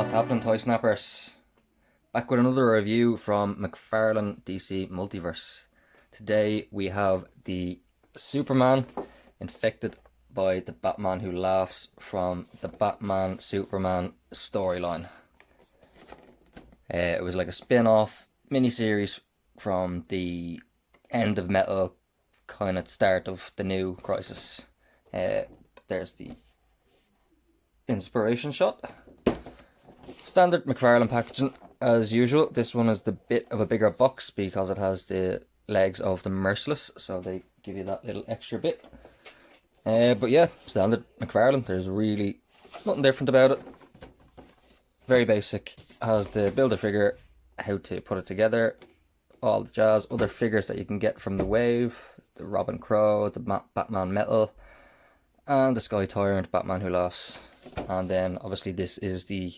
What's happening, toy snappers? Back with another review from McFarlane DC Multiverse. Today we have the Superman infected by the Batman Who Laughs from the Batman Superman storyline. It was like a spin-off miniseries from the end of Metal, kind of start of the new Crisis. There's the inspiration shot. Standard McFarlane packaging as usual. This one is the bit of a bigger box because it has the legs of the Merciless, so they give you that little extra bit. But yeah, standard McFarlane. There's really nothing different about it. Very basic. Has the Build-A-Figure, how to put it together, all the jazz. Other figures that you can get from the Wave, the Robin Crow, the Batman Metal, and the Sky Tyrant, Batman Who Laughs. And then obviously this is the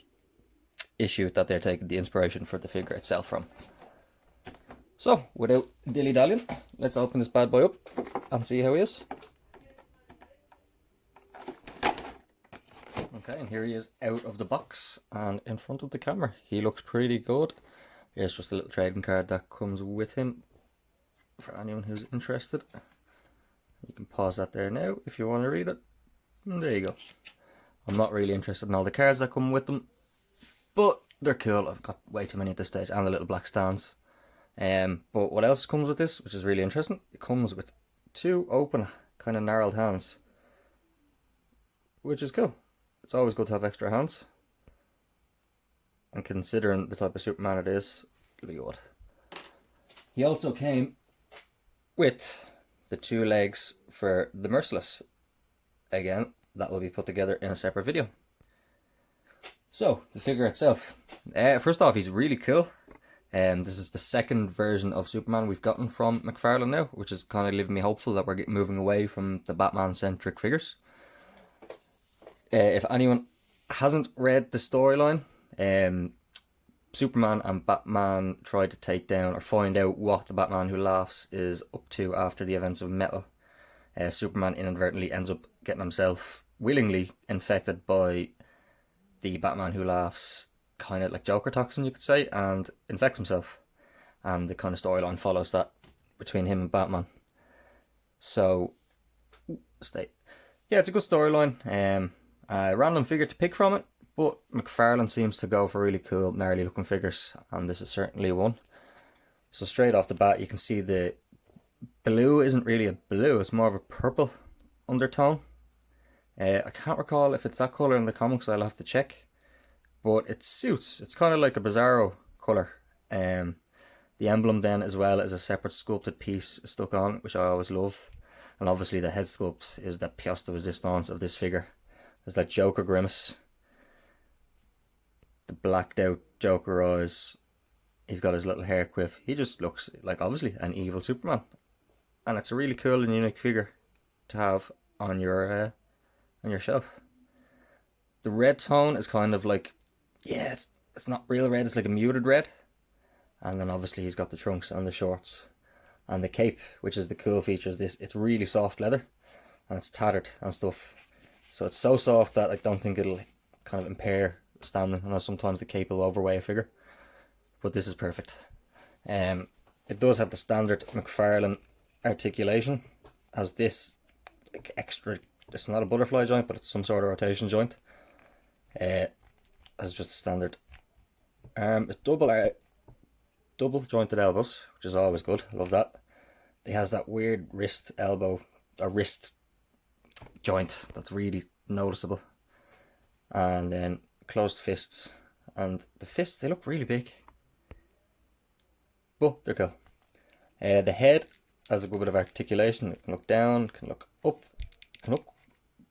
issue that they're taking the inspiration for the figure itself from. So without dilly-dallying, let's open this bad boy up and see how he is. Okay, and here he is out of the box and in front of the camera. He looks pretty good. Here's just a little trading card that comes with him for anyone who's interested. You can pause that there now if you want to read it. And there you go. I'm not really interested in all the cards that come with them, but they're cool. I've got way too many at this stage, and the little black stands. But what else comes with this, which is really interesting, it comes with two open, kind of gnarled hands, which is cool. It's always good to have extra hands, and considering the type of Superman it is, it'll be good. He also came with the two legs for the Merciless. Again, that will be put together in a separate video. So, the figure itself. First off, he's really cool. This is the second version of Superman we've gotten from McFarlane now, which is kind of leaving me hopeful that we're moving away from the Batman-centric figures. If anyone hasn't read the storyline, Superman and Batman try to take down or find out what the Batman Who Laughs is up to after the events of Metal. Superman inadvertently ends up getting himself willingly infected by the Batman Who Laughs, kind of like Joker toxin, you could say, and infects himself. And the kind of storyline follows that between him and Batman. So, yeah, it's a good storyline. A random figure to pick from it, but McFarlane seems to go for really cool, gnarly looking figures, and this is certainly one. So straight off the bat, you can see the blue isn't really a blue, it's more of a purple undertone. I can't recall if it's that colour in the comics, I'll have to check. But it suits. It's kind of like a Bizarro colour. The emblem then as well is a separate sculpted piece stuck on, which I always love. And obviously the head sculpt is the pièce de résistance of this figure. There's that Joker grimace. The blacked out Joker eyes. He's got his little hair quiff. He just looks like obviously an evil Superman. And it's a really cool and unique figure to have on your shelf. The red tone is kind of like, yeah, it's not real red, it's like a muted red. And then obviously he's got the trunks and the shorts and the cape, which is the cool feature. It's really soft leather and it's tattered and stuff. So it's so soft that I don't think it'll kind of impair standing. I know sometimes the cape will overweigh a figure, but this is perfect. It does have the standard McFarlane articulation, as this like extra. It's not a butterfly joint, but it's some sort of rotation joint. As just standard. It's double jointed elbows, which is always good. I love that. It has that weird wrist elbow, or wrist joint that's really noticeable. And then closed fists. And the fists, they look really big, but they're cool. The head has a good bit of articulation. It can look down, can look up, can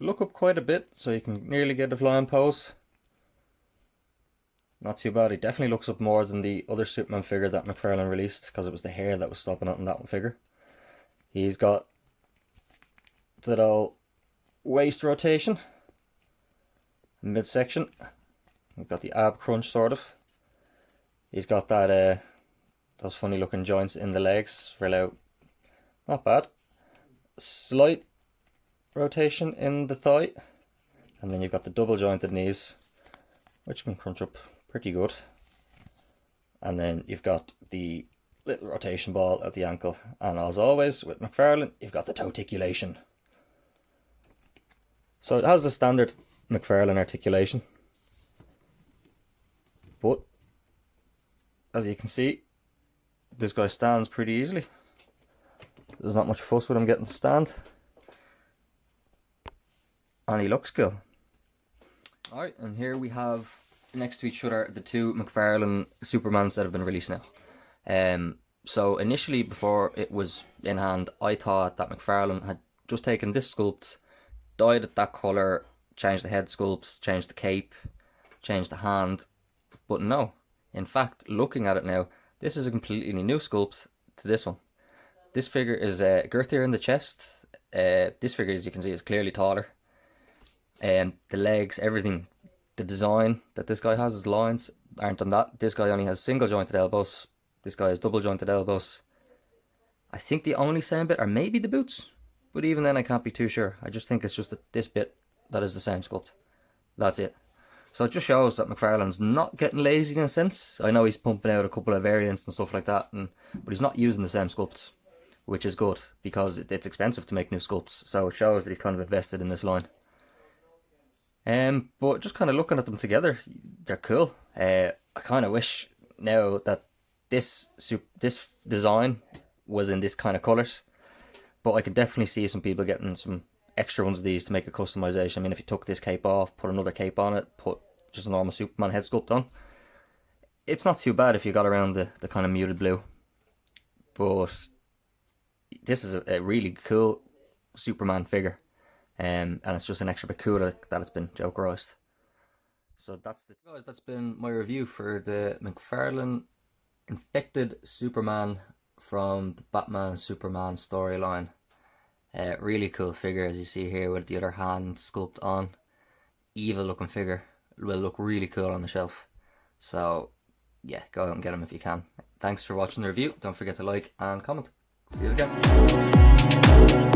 look up quite a bit, so you can nearly get a flying pose. Not too bad. He definitely looks up more than the other Superman figure that McFarlane released, because it was the hair that was stopping it in that one figure. He's got that old waist rotation, midsection. We've got the ab crunch sort of. He's got that those funny looking joints in the legs, real out. Not bad. Slight rotation in the thigh, and then you've got the double jointed knees, which can crunch up pretty good. And then you've got the little rotation ball at the ankle. And as always with McFarlane, you've got the toticulation. So it has the standard McFarlane articulation, but as you can see, this guy stands pretty easily. There's not much fuss with him getting to stand, and he looks cool. Alright, and here we have next to each other the two McFarlane Supermans that have been released now. So initially, before it was in hand, I thought that McFarlane had just taken this sculpt, dyed it that colour, changed the head sculpt, changed the cape, changed the hand, but no. In fact, looking at it now, this is a completely new sculpt to this one. This figure is girthier in the chest. This figure, as you can see, is clearly taller. The legs, everything, the design that this guy has, his lines aren't on that. This guy only has single jointed elbows. This guy has double jointed elbows. I think the only same bit are maybe the boots, but even then I can't be too sure. I just think it's just this bit that is the same sculpt. That's it. So it just shows that McFarlane's not getting lazy in a sense. I know he's pumping out a couple of variants and stuff like that, but he's not using the same sculpts, which is good because it's expensive to make new sculpts. So it shows that he's kind of invested in this line. But just kind of looking at them together, they're cool. I kind of wish now that this design was in this kind of colours, but I can definitely see some people getting some extra ones of these to make a customization. I mean, if you took this cape off, put another cape on it, put just a normal Superman head sculpt on, it's not too bad if you got around the kind of muted blue. But this is a really cool Superman figure, and it's just an extra bit cooler that it's been Jokerized. So that's guys, that's been my review for the McFarlane Infected Superman from the Batman Superman storyline. Really cool figure, as you see here, with the other hand sculpt on. Evil looking figure, will look really cool on the shelf. So yeah, go out and get him if you can. Thanks for watching the review. Don't forget to like and comment. See you again.